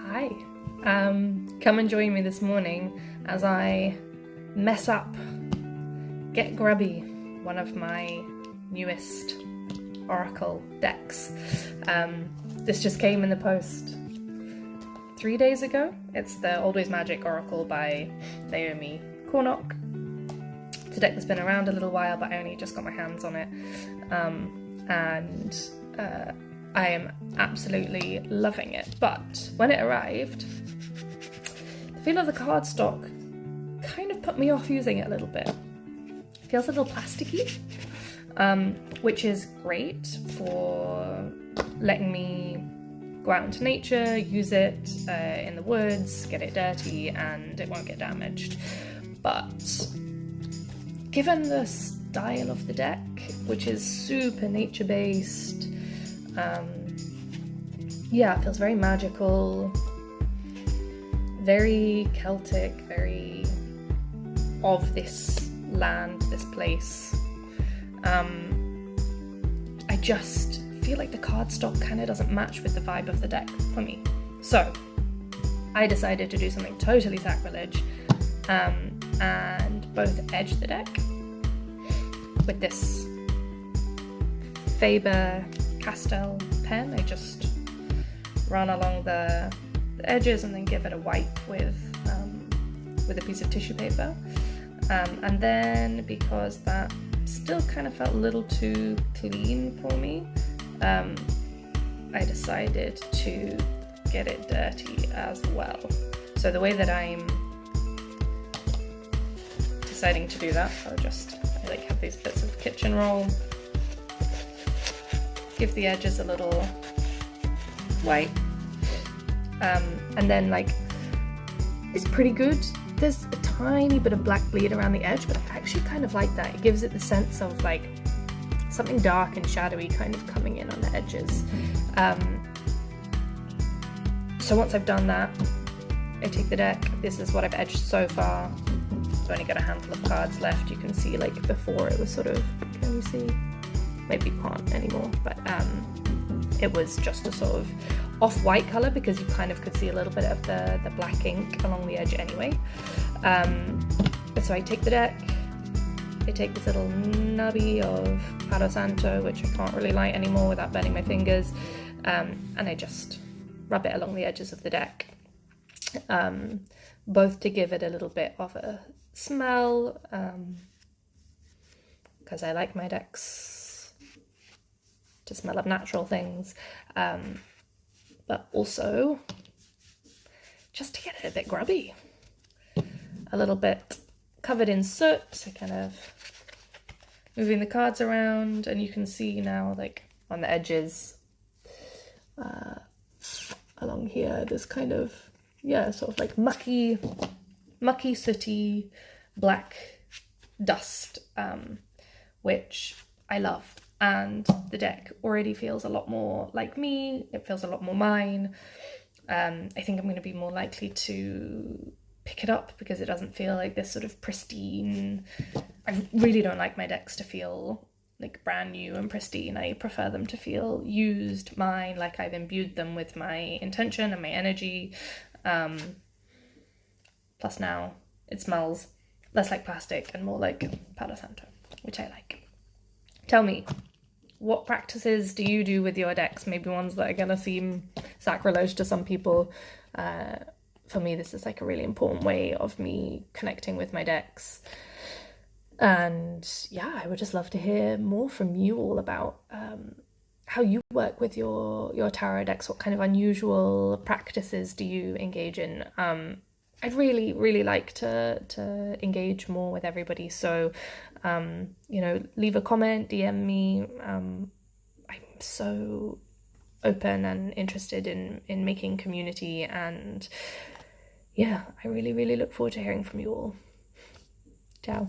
Hi, come and join me this morning as I mess up Get Grubby, one of my newest Oracle decks. This just came in the post 3 days ago. It's the Old Ways Magick Oracle by Naomi, Cornock. It's a deck that's been around a little while, but I only just got my hands on it. I am absolutely loving it, but when it arrived, the feel of the cardstock kind of put me off using it a little bit. It feels a little plasticky, which is great for letting me go out into nature, use it in the woods, get it dirty, and it won't get damaged. But given the style of the deck, which is super nature-based, yeah, it feels very magical, very Celtic, very of this land, this place. I just feel like the cardstock kind of doesn't match with the vibe of the deck for me. So I decided to do something totally sacrilege and both edge the deck with this Faber Castell pen. I just run along the edges and then give it a wipe with a piece of tissue paper. And then, because that still kind of felt a little too clean for me, I decided to get it dirty as well. So the way that I'm deciding to do that, I like have these bits of kitchen roll, give the edges a little wipe, and then like it's pretty good. There's a tiny bit of black bleed around the edge, but I actually kind of like that. It gives it the sense of like something dark and shadowy kind of coming in on the edges. So once I've done that, I take the deck. This is what I've edged so far. I've only got a handful of cards left. You can see like before it was sort of, can you see? Maybe you can't anymore, but it was just a sort of off-white colour because you kind of could see a little bit of the black ink along the edge anyway. So I take the deck, I take this little nubby of Palo Santo, which I can't really light anymore without burning my fingers, and I just rub it along the edges of the deck, both to give it a little bit of a smell, because I like my decks to smell of natural things, but also just to get it a bit grubby, a little bit covered in soot. So kind of moving the cards around, and you can see now like on the edges along here there's kind of, yeah, sort of like mucky sooty black dust, which I love. And the deck already feels a lot more like me. It feels a lot more mine. I think I'm going to be more likely to pick it up because it doesn't feel like this sort of pristine. I really don't like my decks to feel like brand new and pristine. I prefer them to feel used, mine, like I've imbued them with my intention and my energy. Plus now it smells less like plastic and more like Palo Santo, which I like. Tell me, what practices do you do with your decks? Maybe ones that are gonna seem sacrilege to some people. For me, this is like a really important way of me connecting with my decks. And yeah, I would just love to hear more from you all about how you work with your tarot decks. What kind of unusual practices do you engage in? I'd really like to engage more with everybody. So, leave a comment, DM me. I'm so open and interested in making community, and yeah, I really look forward to hearing from you all. Ciao.